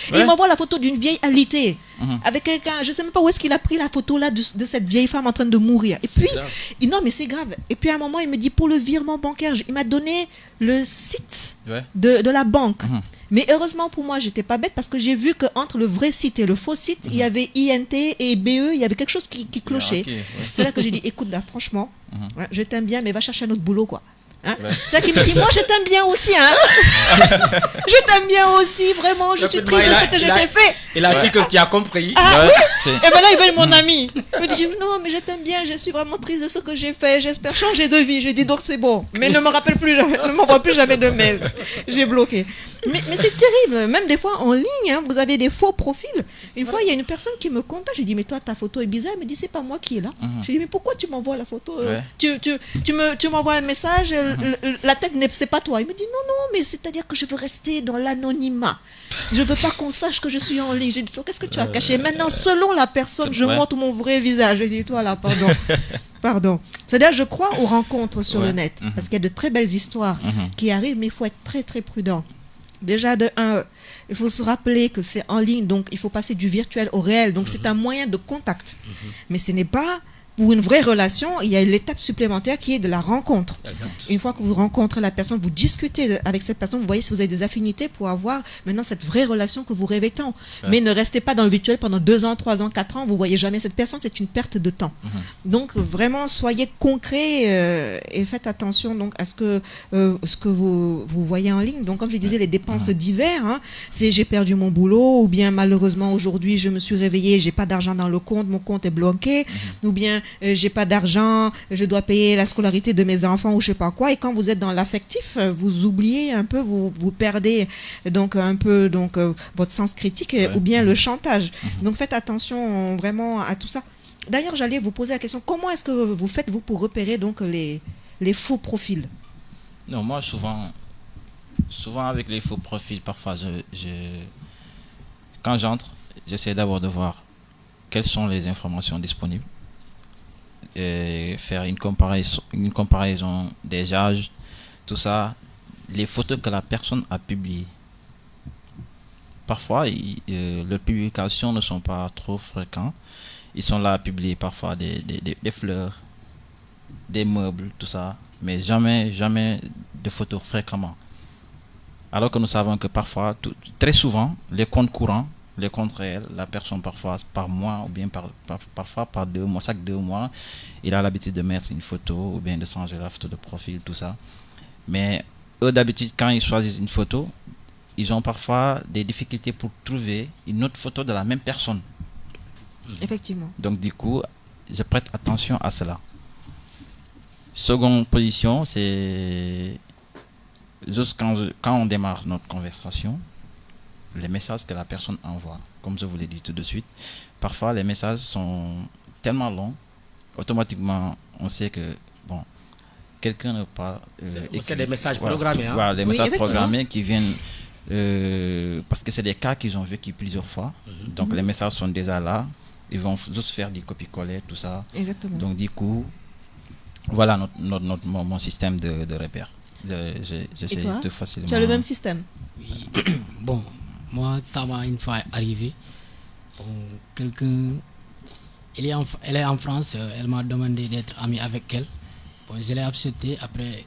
Et Ouais. il m'envoie la photo d'une vieille alitée Mhm. avec quelqu'un. Je sais même pas où est-ce qu'il a pris la photo là de cette vieille femme en train de mourir. Et puis grave. non mais c'est grave. Et puis à un moment il me dit pour le virement bancaire, il m'a donné le site Ouais. de la banque. Mhm. Mais heureusement pour moi, j'étais pas bête parce que j'ai vu qu'entre le vrai site et le faux site, il y avait INT et BE, il y avait quelque chose qui clochait. Ok, ouais. C'est là que j'ai dit, écoute là, franchement, Mhm. hein, je t'aime bien, mais va chercher un autre boulot, quoi. Hein. Ouais. C'est là qu'il me dit, moi je t'aime bien aussi, hein. Je t'aime bien aussi, vraiment, je suis Rapidement, triste de il a- ce que je il a- t'ai fait. Il a aussi que qui a compris. Ah, Ouais, c'est- Et ben là, il veut mon ami. Il me dit, non, mais je t'aime bien, je suis vraiment triste de ce que j'ai fait, j'espère changer de vie. J'ai dit, donc c'est bon. Mais ne me rappelle plus jamais, ne m'envoie plus jamais de mail. J'ai bloqué. Mais c'est terrible, même des fois en ligne, hein, vous avez des faux profils. Une fois, il y a une personne qui me contacte, j'ai dit, mais toi, ta photo est bizarre. Elle me dit, c'est pas moi qui est là. Mhm. J'ai dit, mais pourquoi tu m'envoies la photo Ouais. Tu m'envoies un message, la tête, c'est pas toi. Il me dit, non, non, mais c'est-à-dire que je veux rester dans l'anonymat. Je veux pas qu'on sache que je suis en ligne. J'ai dit, qu'est-ce que tu as caché? Maintenant, selon la personne, je Ouais. montre mon vrai visage. J'ai dit, toi là, pardon. Pardon. C'est-à-dire, je crois aux rencontres sur Ouais. le net. Mhm. Parce qu'il y a de très belles histoires Mhm. qui arrivent, mais il faut être très, très prudent. Déjà, de un, il faut se rappeler que c'est en ligne, donc il faut passer du virtuel au réel. Donc, c'est un moyen de contact. Mais ce n'est pas... Pour une vraie relation, il y a l'étape supplémentaire qui est de la rencontre. Exact. Une fois que vous rencontrez la personne, vous discutez avec cette personne, vous voyez si vous avez des affinités pour avoir maintenant cette vraie relation que vous rêvez tant. Ouais. Mais ne restez pas dans le virtuel pendant 2 ans, 3 ans, 4 ans, vous voyez jamais cette personne, c'est une perte de temps. Donc vraiment, soyez concrets et faites attention donc à ce que vous voyez en ligne. Donc comme je disais, les dépenses divers, hein, c'est j'ai perdu mon boulot, ou bien malheureusement aujourd'hui je me suis réveillé, j'ai pas d'argent dans le compte, mon compte est bloqué, ou bien j'ai pas d'argent, je dois payer la scolarité de mes enfants ou je sais pas quoi. Et quand vous êtes dans l'affectif, vous oubliez un peu, vous perdez donc un peu donc votre sens critique ou bien le chantage. Donc faites attention vraiment à tout ça. D'ailleurs, j'allais vous poser la question, comment est-ce que vous faites vous pour repérer donc les faux profils? Non, moi, souvent avec les faux profils, parfois, quand j'entre, j'essaie d'abord de voir quelles sont les informations disponibles et faire une comparaison des âges, tout ça, les photos que la personne a publiées. Parfois, les publications ne sont pas trop fréquentes. Ils sont là à publier parfois des fleurs, des meubles, tout ça. mais jamais de photos fréquemment. Alors que nous savons que parfois, très souvent, les comptes courants, les comptes réels, la personne parfois par mois ou bien parfois par 2 mois, chaque 2 mois, il a l'habitude de mettre une photo ou bien de changer la photo de profil, tout ça. Mais eux d'habitude, quand ils choisissent une photo, ils ont parfois des difficultés pour trouver une autre photo de la même personne. Effectivement. Donc du coup, je prête attention à cela. Seconde position, c'est juste quand on démarre notre conversation, les messages que la personne envoie. Comme je vous l'ai dit tout de suite, parfois les messages sont tellement longs, automatiquement on sait que quelqu'un ne pas... c'est des messages programmés. Hein? Voilà, des messages programmés qui viennent... parce que c'est des cas qu'ils ont vécu plusieurs fois. Donc les messages sont déjà là. Ils vont juste faire du copier-coller, tout ça. Exactement. Donc du coup, voilà mon système de repère. J'essaie de facilement... Tu as le même système? Oui. Bon, moi, ça m'a une fois arrivé. Bon, quelqu'un... Elle est en France, elle m'a demandé d'être amie avec elle. Bon, je l'ai accepté. Après,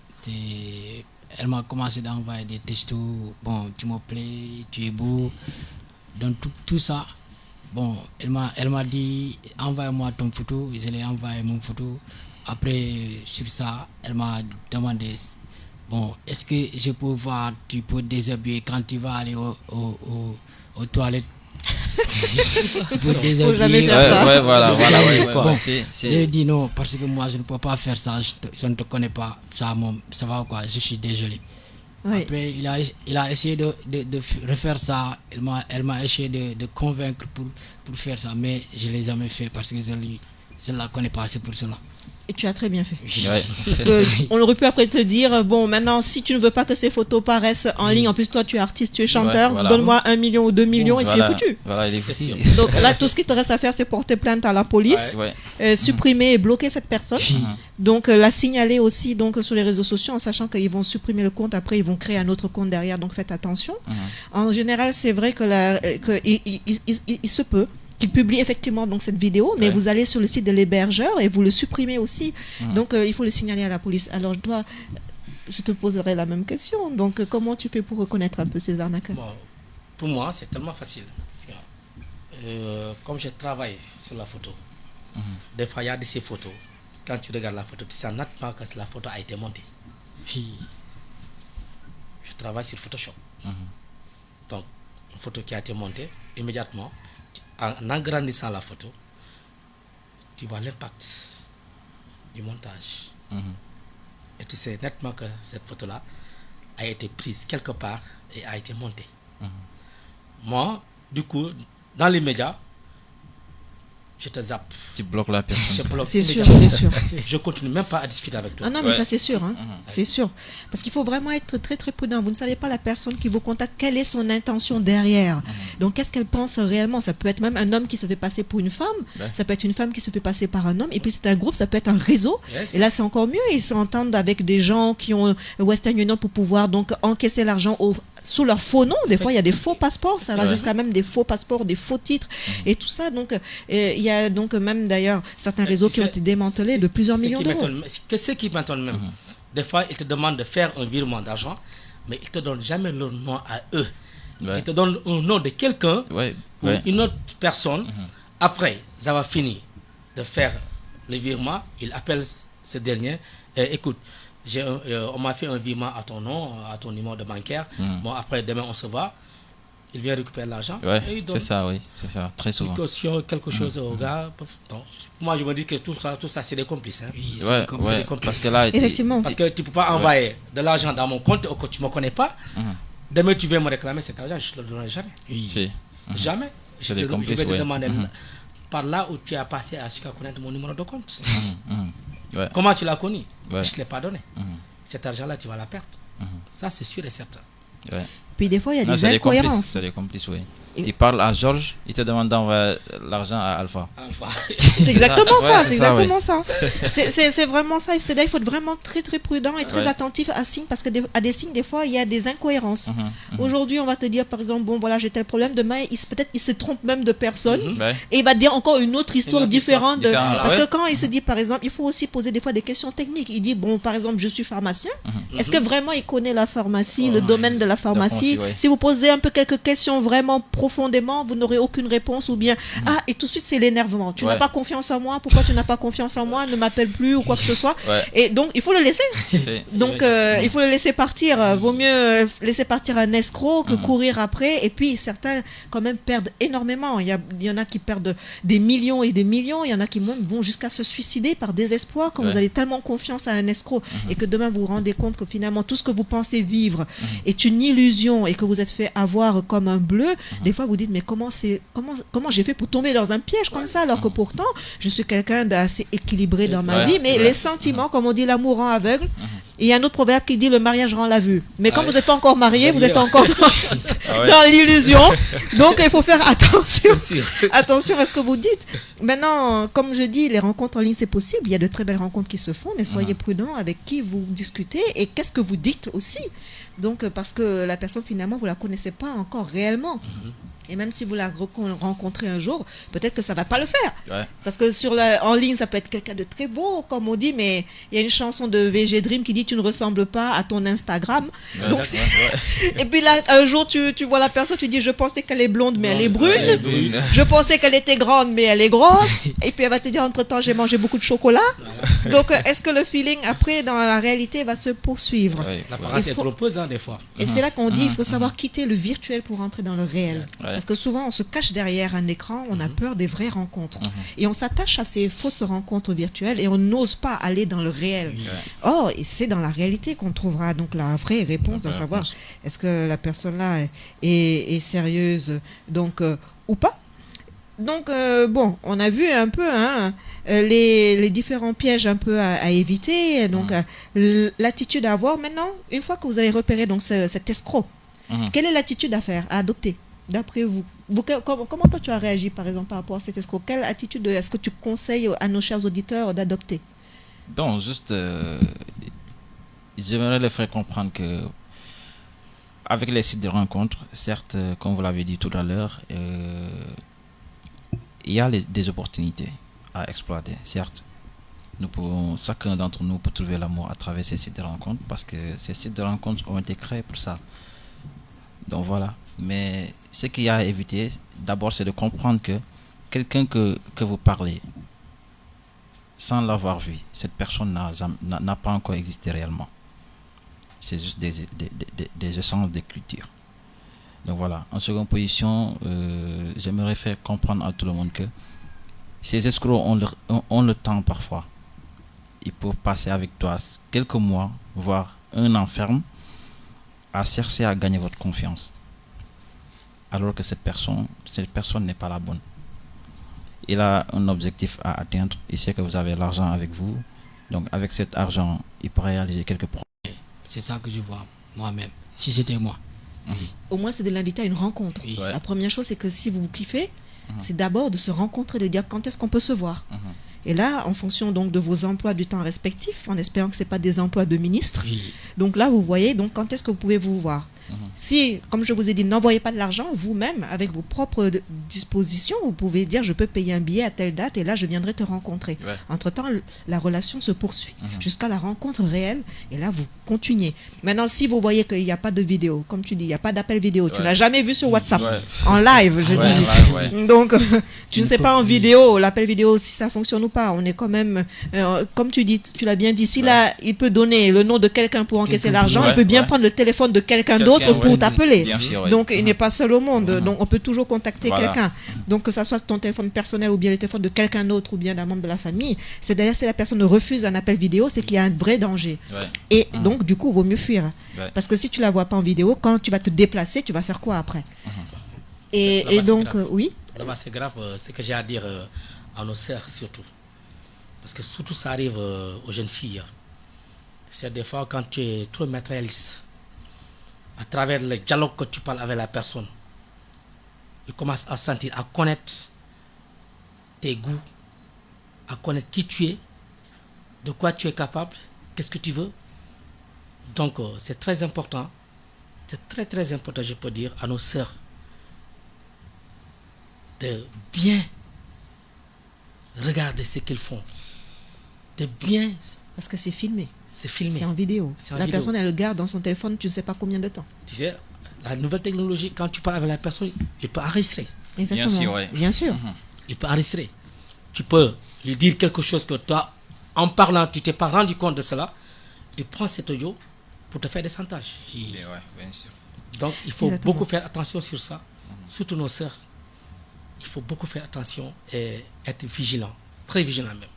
elle m'a commencé d'envoyer des textos. Bon, tu me plais, tu es beau. Donc, tout ça. Bon, elle m'a dit, envoie-moi ton photo. Je l'ai envoyé mon photo. Après, sur ça, elle m'a demandé, bon, est-ce que je peux voir, tu peux déshabiller quand tu vas aller aux toilettes? Tu peux déshabiller. Faut jamais faire ça. Ouais, voilà. Bon, C'est... j'ai dit non, parce que moi, je ne peux pas faire ça. Je ne te connais pas. Ça va quoi, je suis désolé. Oui. Après, il a essayé de refaire ça. Elle m'a essayé de convaincre pour faire ça, mais je ne l'ai jamais fait parce que je ne la connais pas, c'est pour cela. Et tu as très bien fait. Ouais. Parce qu'on aurait pu après te dire, bon, maintenant, si tu ne veux pas que ces photos paraissent en ligne, en plus, toi, tu es artiste, tu es chanteur, voilà. donne-moi 1 million ou 2 millions et tu es foutu. Voilà, il est C'est foutu. sûr. Donc là, tout ce qui te reste à faire, c'est porter plainte à la police, supprimer et bloquer cette personne. Donc la signaler aussi donc, sur les réseaux sociaux en sachant qu'ils vont supprimer le compte, après ils vont créer un autre compte derrière, donc faites attention. En général, c'est vrai que il se peut qu'il publie effectivement donc cette vidéo, mais vous allez sur le site de l'hébergeur et vous le supprimez aussi. Donc il faut le signaler à la police. Alors je te poserai la même question. Donc comment tu fais pour reconnaître un peu ces arnaqueurs? Bon, pour moi, c'est tellement facile. Parce que, comme je travaille sur la photo, des fois il y a de ces photos. Quand tu regardes la photo, tu sais nettement que la photo a été montée. Puis, Je travaille sur Photoshop. Donc, une photo qui a été montée, immédiatement, en agrandissant la photo, tu vois l'impact du montage. Et tu sais nettement que cette photo-là a été prise quelque part et a été montée. Moi, du coup, dans les médias, je te zappe. Tu bloques la personne. Je bloque C'est sûr, immédiatement. c'est sûr. Je continue même pas à discuter avec toi. Ah non, mais ça c'est sûr, hein. C'est sûr. Parce qu'il faut vraiment être très très prudent. Vous ne savez pas la personne qui vous contacte, quelle est son intention derrière. Donc qu'est-ce qu'elle pense réellement? Ça peut être même un homme qui se fait passer pour une femme, ça peut être une femme qui se fait passer par un homme, et puis c'est un groupe, ça peut être un réseau. Et là c'est encore mieux, ils s'entendent avec des gens qui ont Western Union pour pouvoir donc encaisser l'argent sous leur faux nom. Des fois il y a des faux passeports, ça va jusqu'à même des faux passeports, des faux titres et tout ça. Donc il y a donc même d'ailleurs certains réseaux qui ont été démantelés de plusieurs millions d'euros. Qu'est-ce qui m'étonne même? Des fois ils te demandent de faire un virement d'argent, mais ils te donnent jamais leur nom à eux. Ils te donnent un nom de quelqu'un ou une autre personne. Après avoir fini de faire le virement, ils appellent ce dernier. Écoute, on m'a fait un virement à ton nom, à ton numéro de bancaire. Bon, après, demain, on se voit. Il vient récupérer l'argent. C'est ça, c'est ça, très souvent. Quelque chose au gars. Donc, moi, je me dis que tout ça, c'est des complices. Hein. oui, C'est complices. Parce que là, Effectivement. Parce que tu ne peux pas envoyer de l'argent dans mon compte que tu ne me connais pas. Demain, tu viens me réclamer cet argent, je ne te le donnerai jamais. oui. Jamais. Je vais te demander par là où tu as passé à jusqu'à connaître mon numéro de compte. Comment tu l'as connu? Je ne te l'ai pas donné. Cet argent-là, tu vas la perdre. Ça, c'est sûr et certain. Puis des fois, il y a des incohérences. C'est des complices, oui. Tu parles à Georges, il te demande d'envoyer l'argent à Alpha. C'est exactement ça, Ouais, c'est ça, exactement ça. C'est vraiment ça. C'est-à-dire il faut être vraiment très très prudent et très attentif à signes parce que à des signes des fois il y a des incohérences. Aujourd'hui on va te dire par exemple bon voilà j'ai tel problème, demain peut-être il se trompe même de personne et il va te dire encore une autre histoire différente. Parce que quand il se dit par exemple il faut aussi poser des fois des questions techniques. Il dit bon par exemple je suis pharmacien. Est-ce que vraiment il connaît la pharmacie, le domaine de la pharmacie? Si vous posez un peu quelques questions vraiment profondément, vous n'aurez aucune réponse ou bien et tout de suite c'est l'énervement. Tu n'as pas confiance en moi, pourquoi tu n'as pas confiance en moi, ne m'appelle plus ou quoi que ce soit. Et donc il faut le laisser. Donc il faut le laisser partir. Vaut mieux laisser partir un escroc que courir après. Et puis certains quand même perdent énormément. Il y en a qui perdent des millions et des millions. Il y en a qui même vont jusqu'à se suicider par désespoir quand vous avez tellement confiance à un escroc et que demain vous vous rendez compte que finalement tout ce que vous pensez vivre est une illusion et que vous êtes fait avoir comme un bleu. Des fois vous dites mais comment j'ai fait pour tomber dans un piège comme ça alors que pourtant je suis quelqu'un d'assez équilibré dans ma vie, mais les sentiments, comme on dit, l'amour rend aveugle. Et il y a un autre proverbe qui dit le mariage rend la vue. Mais quand vous n'êtes pas encore marié, vous êtes encore dans l'illusion. Donc il faut faire attention. Attention à ce que vous dites. Maintenant, comme je dis, les rencontres en ligne c'est possible. Il y a de très belles rencontres qui se font, mais soyez prudents avec qui vous discutez et qu'est-ce que vous dites aussi. Donc parce que la personne finalement vous la connaissez pas encore réellement. Et même si vous la rencontrez un jour, peut-être que ça va pas le faire. Parce que en ligne, ça peut être quelqu'un de très beau, comme on dit, mais il y a une chanson de VG Dream qui dit tu ne ressembles pas à ton Instagram. Donc, et puis là, un jour, tu vois la personne, tu dis je pensais qu'elle est blonde, mais elle est brune. Je pensais qu'elle était grande, mais elle est grosse. Et puis elle va te dire entre-temps, j'ai mangé beaucoup de chocolat. Donc, est-ce que le feeling, après, dans la réalité, va se poursuivre? L'apparence est trompeuse, des fois. Et c'est là qu'on dit il faut savoir quitter le virtuel pour rentrer dans le réel. Parce que souvent, on se cache derrière un écran, on a peur des vraies rencontres. Et on s'attache à ces fausses rencontres virtuelles et on n'ose pas aller dans le réel. Or, et c'est dans la réalité qu'on trouvera donc la vraie réponse de savoir est-ce que la personne-là est sérieuse donc, ou pas. Donc, bon, on a vu un peu les différents pièges un peu à éviter. Donc, l'attitude à avoir maintenant, une fois que vous avez repéré donc, cet escroc, quelle est l'attitude à faire, à adopter d'après vous? Comment toi tu as réagi par exemple par rapport à cet escroc? Quelle attitude est-ce que tu conseilles à nos chers auditeurs d'adopter? Donc, juste, j'aimerais les faire comprendre que avec les sites de rencontres, certes, comme vous l'avez dit tout à l'heure, il y a des opportunités à exploiter, certes. Chacun d'entre nous peut trouver l'amour à travers ces sites de rencontres parce que ces sites de rencontres ont été créés pour ça. Donc voilà. Mais ce qu'il y a à éviter, d'abord, c'est de comprendre que quelqu'un que vous parlez, sans l'avoir vu, cette personne n'a pas encore existé réellement. C'est juste des essences d'écriture. Donc voilà. En seconde position, j'aimerais faire comprendre à tout le monde que ces escrocs ont le temps parfois. Ils peuvent passer avec toi quelques mois, voire un an ferme, à chercher à gagner votre confiance. Alors que cette personne n'est pas la bonne. Il a un objectif à atteindre. Il sait que vous avez l'argent avec vous. Donc avec cet argent, il pourrait réaliser quelques projets. C'est ça que je vois moi-même, si c'était moi. Au moins, c'est de l'inviter à une rencontre. La première chose, c'est que si vous vous kiffez, c'est d'abord de se rencontrer, de dire quand est-ce qu'on peut se voir. Et là, en fonction donc de vos emplois du temps respectifs, en espérant que ce n'est pas des emplois de ministre, donc là, vous voyez donc quand est-ce que vous pouvez vous voir. Si, comme je vous ai dit, n'envoyez pas de l'argent, vous-même, avec vos propres dispositions, vous pouvez dire je peux payer un billet à telle date et là je viendrai te rencontrer. Entre-temps, la relation se poursuit jusqu'à la rencontre réelle et là vous continuez. Maintenant, si vous voyez qu'il n'y a pas de vidéo, comme tu dis, il n'y a pas d'appel vidéo, tu n'as jamais vu sur WhatsApp, en live, je dis. Donc, tu ne sais pas en vidéo, l'appel vidéo, si ça fonctionne ou pas. On est quand même, comme tu dis, tu l'as bien dit, si là, il peut donner le nom de quelqu'un pour encaisser l'argent, il peut bien prendre le téléphone de quelqu'un d'autre pour t'appeler. Donc il n'est pas seul au monde. Donc on peut toujours contacter quelqu'un. Donc que ça soit ton téléphone personnel ou bien le téléphone de quelqu'un d'autre ou bien d'un membre de la famille. C'est d'ailleurs si la personne refuse un appel vidéo, c'est qu'il y a un vrai danger. Et donc du coup, il vaut mieux fuir. Parce que si tu la vois pas en vidéo, quand tu vas te déplacer, tu vas faire quoi après? Et donc oui. C'est grave ce que j'ai à dire à nos sœurs surtout. Parce que surtout ça arrive aux jeunes filles. C'est des fois quand tu es trop matérialiste, à travers le dialogue que tu parles avec la personne, il commence à sentir, à connaître tes goûts, à connaître qui tu es, de quoi tu es capable, qu'est-ce que tu veux. Donc, c'est très important. C'est très, très important, je peux dire, à nos sœurs de bien regarder ce qu'ils font. De bien... Parce que c'est filmé. C'est filmé. C'est en vidéo. La vidéo. personne, elle le garde dans son téléphone, tu ne sais pas combien de temps. Tu sais, la nouvelle technologie, quand tu parles avec la personne, il peut enregistrer. Exactement. Bien sûr, ouais. Bien sûr. Il peut enregistrer. Tu peux lui dire quelque chose que toi, en parlant, tu t'es pas rendu compte de cela. Il prend cet audio pour te faire des chantages. Ouais, bien sûr. Donc, il faut Exactement. beaucoup faire attention sur ça. Surtout nos sœurs. Il faut beaucoup faire attention et être vigilant. Très vigilant même.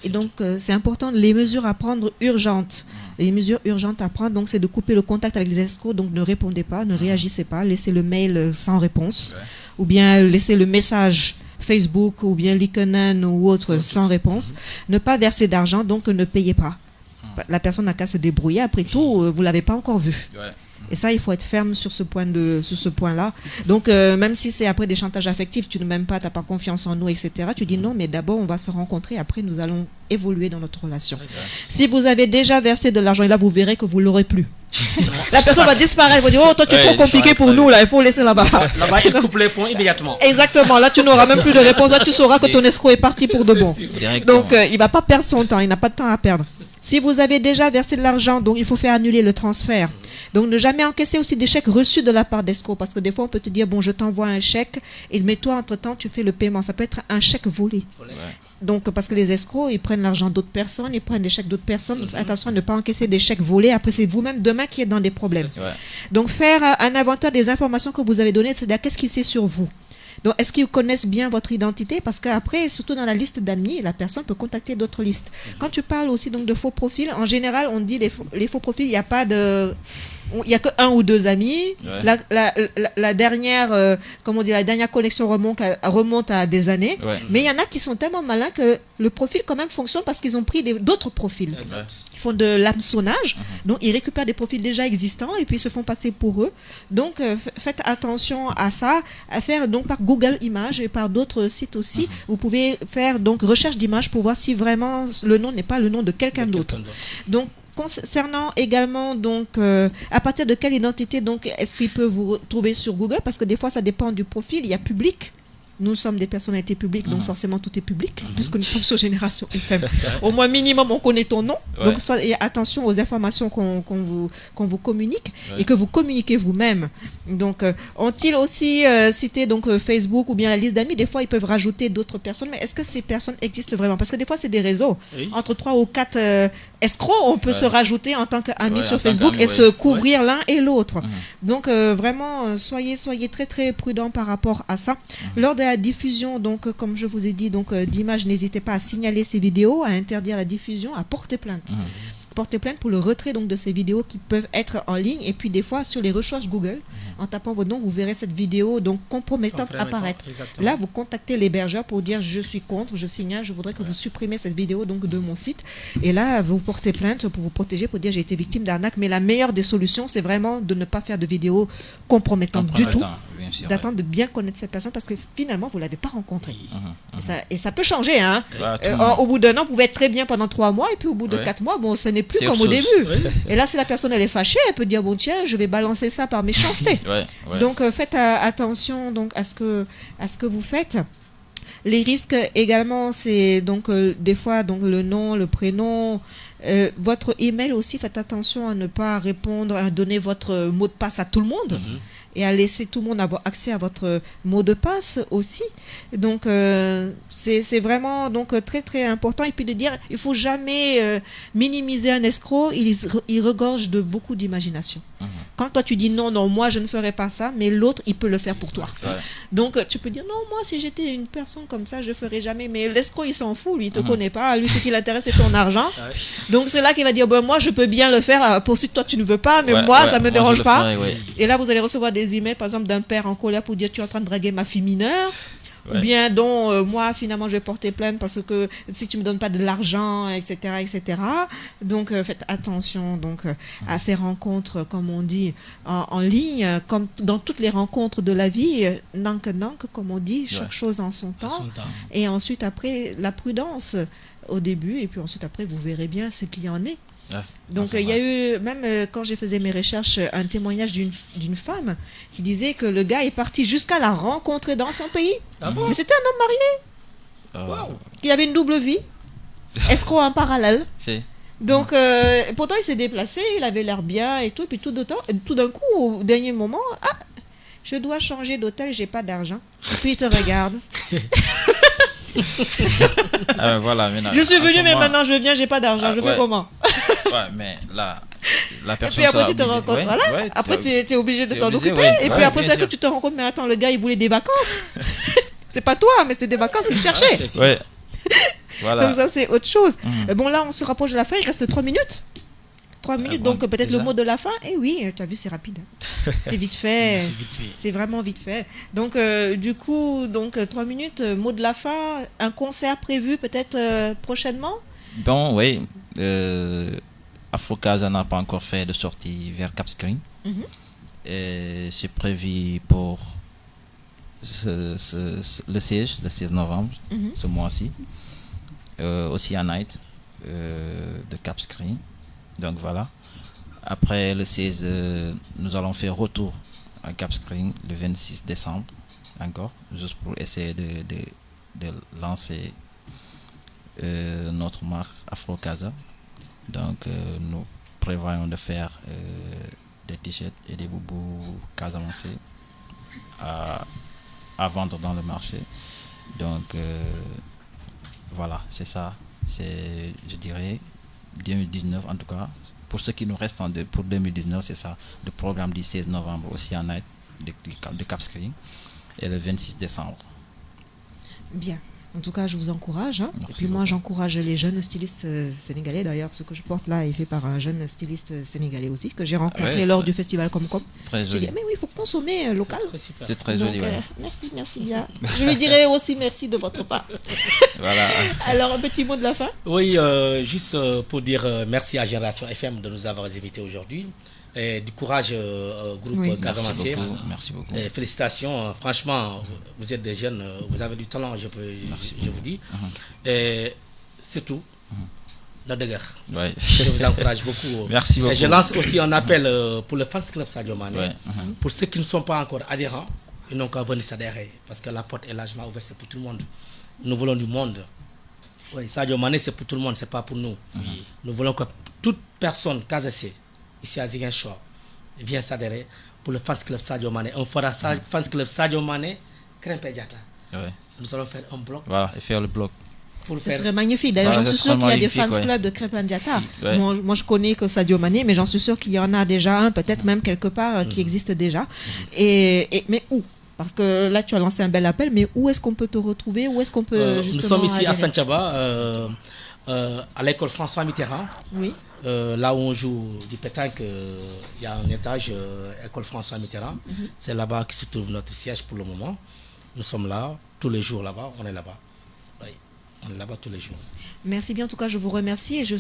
Et donc, c'est important, les mesures à prendre urgentes. Les mesures urgentes à prendre, donc, c'est de couper le contact avec les escrocs. Donc, ne répondez pas, ne réagissez pas, laissez le mail sans réponse. Ouais. Ou bien laissez le message Facebook ou bien Likonen ou autre sans réponse. Ne pas verser d'argent, donc ne payez pas. La personne n'a qu'à se débrouiller. Après tout, vous ne l'avez pas encore vu. Ouais. Et ça, il faut être ferme sur ce point-là. Donc, même si c'est après des chantages affectifs, tu ne m'aimes pas, tu n'as pas confiance en nous, etc., tu dis non, mais d'abord, on va se rencontrer, après, nous allons évoluer dans notre relation. Exact. Si vous avez déjà versé de l'argent, et là, vous verrez que vous ne l'aurez plus. La personne va disparaître, vous dire, oh, toi, tu es Ouais, trop compliqué pour nous, là, il faut laisser là-bas. Là-bas, il coupe les ponts immédiatement. Exactement, là, tu n'auras même plus de réponse, là, tu sauras que ton escroc est parti pour de bon. Directement. Donc, il ne va pas perdre son temps, il n'a pas de temps à perdre. Si vous avez déjà versé de l'argent, donc il faut faire annuler le transfert. Donc, ne jamais encaisser aussi des chèques reçus de la part d'escrocs. Parce que des fois, on peut te dire, bon, je t'envoie un chèque, mais toi, entre-temps, tu fais le paiement. Ça peut être un chèque volé. Ouais. Donc, parce que les escrocs, ils prennent l'argent d'autres personnes, ils prennent des chèques d'autres personnes. Attention à ne pas encaisser des chèques volés. Après, c'est vous-même demain qui êtes dans des problèmes. Ouais. Donc, faire un inventaire des informations que vous avez données, c'est-à-dire qu'est-ce qu'il sait sur vous. Donc, est-ce qu'ils connaissent bien votre identité? Parce qu'après, surtout dans la liste d'amis, la personne peut contacter d'autres listes. Quand tu parles aussi donc de faux profils, en général, on dit les faux profils, il n'y a pas de... Il n'y a que un ou deux amis. Ouais. La dernière, la dernière connexion remonte à des années. Ouais. Mais il y en a qui sont tellement malins que le profil quand même fonctionne parce qu'ils ont pris d'autres profils. Exact. Ils font de l'hameçonnage, donc ils récupèrent des profils déjà existants et puis ils se font passer pour eux. Donc faites attention à ça, à faire donc par Google Images et par d'autres sites aussi. Vous pouvez faire donc recherche d'images pour voir si vraiment le nom n'est pas le nom de quelqu'un d'autre. Donc concernant également donc à partir de quelle identité donc est-ce qu'il peut vous trouver sur Google, parce que des fois ça dépend du profil. Il y a public. Nous sommes des personnalités publiques, donc forcément tout est public, puisque nous sommes sur Génération FM. Au moins minimum, on connaît ton nom. Ouais. Donc et attention aux informations qu'on vous communique et que vous communiquez vous-même. Donc, ont-ils aussi cité donc Facebook ou bien la liste d'amis? Des fois, ils peuvent rajouter d'autres personnes, mais est-ce que ces personnes existent vraiment? Parce que des fois, c'est des réseaux. Oui. Entre 3 ou 4 escrocs, on peut se rajouter en tant qu'amis Ouais, sur en tant Facebook qu'amis, et se ouais. couvrir l'un et l'autre. Donc, vraiment, soyez très très prudents par rapport à ça. Lors de la diffusion, donc comme je vous ai dit, donc d'images, n'hésitez pas à signaler ces vidéos, à interdire la diffusion, à porter plainte. Porter plainte pour le retrait donc de ces vidéos qui peuvent être en ligne. Et puis des fois sur les recherches Google, en tapant votre nom, vous verrez cette vidéo donc compromettante apparaître. Exactement. Là, vous contactez l'hébergeur pour dire je suis contre, je signale, je voudrais que vous supprimez cette vidéo donc de mon site. Et là, vous portez plainte pour vous protéger, pour dire j'ai été victime d'arnaque. Mais la meilleure des solutions, c'est vraiment de ne pas faire de vidéos compromettantes du tout. Bien sûr, D'attendre de bien connaître cette personne parce que finalement vous l'avez pas rencontrée. Et ça peut changer, hein. Ouais, Au bout d'un an, vous pouvez être très bien pendant 3 mois et puis au bout de 4 mois, bon, ce n'est plus C'est comme au autre début. chose. Et là, si la personne elle est fâchée, elle peut dire bon tiens, je vais balancer ça par méchanceté. Ouais. Donc faites attention donc à ce que vous faites. Les risques également, c'est donc des fois donc le nom, le prénom, votre email aussi. Faites attention à ne pas répondre, à donner votre mot de passe à tout le monde. Et à laisser tout le monde avoir accès à votre mot de passe aussi. Donc, c'est vraiment donc, très, très important. Et puis de dire, il ne faut jamais minimiser un escroc. Il regorge de beaucoup d'imagination. Quand toi, tu dis non, moi, je ne ferai pas ça, mais l'autre, il peut le faire pour toi. Ouais. Donc, tu peux dire, non, moi, si j'étais une personne comme ça, je ne ferai jamais. Mais l'escroc, il s'en fout. Lui, il ne te connaît pas. Lui, ce qui l'intéresse, c'est ton argent. Donc, c'est là qu'il va dire, moi, je peux bien le faire pour si toi, tu ne veux pas, mais moi, ça ne me dérange pas. Et là, vous allez recevoir des emails, par exemple, d'un père en colère pour dire tu es en train de draguer ma fille mineure, ou bien dont moi finalement je vais porter plainte parce que si tu me donnes pas de l'argent, etc., etc. Donc faites attention donc à ces rencontres, comme on dit en ligne, comme dans toutes les rencontres de la vie, nank, comme on dit, chaque chose en son temps. Et ensuite après la prudence au début, et puis ensuite après vous verrez bien ce qu'il y en est. Donc il y a eu, même quand j'ai fait mes recherches, un témoignage d'une femme qui disait que le gars est parti jusqu'à la rencontrer dans son pays. Mais c'était un homme marié qui avait une double vie, escroc en parallèle. Donc pourtant il s'est déplacé, il avait l'air bien et tout, et puis tout d'un coup au dernier moment, je dois changer d'hôtel, j'ai pas d'argent. Et puis il te regarde. Voilà, maintenant, je suis venu, mais maintenant je viens, j'ai pas d'argent. Je fais comment? Mais là, la personne. Et puis après, tu te rends compte, après, tu es obligé de t'en occuper. Et puis après, c'est que tu te rends compte, mais attends, le gars, il voulait des vacances. C'est pas toi, mais c'est des vacances qu'il cherchait. Voilà. Donc, ça, c'est autre chose. Bon, là, on se rapproche de la fin. Il reste 3 minutes. 3 minutes, donc peut-être le mot de la fin. Eh oui, tu as vu, c'est rapide. C'est vite fait. C'est vraiment vite fait. Donc, du coup, 3 minutes, mot de la fin. Un concert prévu peut-être prochainement? Bon, oui. Afro-Casa n'a pas encore fait de sortie vers Cap Skirring. C'est prévu pour le 16 novembre, ce mois-ci. Aussi à Night de Cap Skirring. Donc voilà. Après le 16, nous allons faire retour à Cap Skirring le 26 décembre, encore, juste pour essayer de lancer notre marque Afro-Casa. Donc nous prévoyons de faire des t-shirts et des boubous casamancés à vendre dans le marché. Donc voilà, c'est ça. C'est, je dirais, 2019 en tout cas. Pour ce qui nous reste pour 2019, c'est ça. Le programme du 16 novembre aussi en night de Cap Skirring et le 26 décembre. Bien. En tout cas, je vous encourage. Et puis moi, j'encourage les jeunes stylistes sénégalais. D'ailleurs, ce que je porte là est fait par un jeune styliste sénégalais aussi, que j'ai rencontré lors du festival Comcom. Très joli. J'ai dit, mais oui, il faut consommer local. C'est très joli. Merci bien. Je lui dirai aussi merci de votre part. Voilà. Alors, un petit mot de la fin? Oui, juste pour dire merci à Génération FM de nous avoir invités aujourd'hui. Et du courage groupe Casamancé. Merci beaucoup. Félicitations, franchement, vous êtes des jeunes, vous avez du talent, je vous dis. Et surtout, la guerre. Je vous encourage beaucoup. Merci beaucoup. Et je lance aussi un appel pour le fans club Sadio Mané. Pour ceux qui ne sont pas encore adhérents, ils n'ont qu'à venir s'adhérer parce que la porte est largement ouverte, c'est pour tout le monde. Nous voulons du monde. Oui, Sadio Mané, c'est pour tout le monde, c'est pas pour nous. Nous voulons que toute personne casacée ici à Ziguinchor vient s'adhérer pour le fans club Sadio Mané. On fera fans club Sadio Mané, Krépin Diatta. Nous allons faire un bloc. Voilà, et faire le bloc. Ce serait magnifique. D'ailleurs, j'en suis sûr qu'il y a des fans clubs de Krépin Diatta. Moi, je connais que Sadio Mané, mais j'en suis sûr qu'il y en a déjà un, peut-être même quelque part, qui existe déjà. Mais où? Parce que là, tu as lancé un bel appel, mais où est-ce qu'on peut te retrouver? Où est-ce qu'on peut justement... Nous sommes ici à Santhiaba, à l'école François Mitterrand. Oui. Là où on joue du pétanque, il y a un étage, école François Mitterrand. C'est là-bas que se trouve notre siège pour le moment. Nous sommes là, tous les jours là-bas, on est là-bas. Oui, on est là-bas tous les jours. Merci bien, en tout cas, je vous remercie et je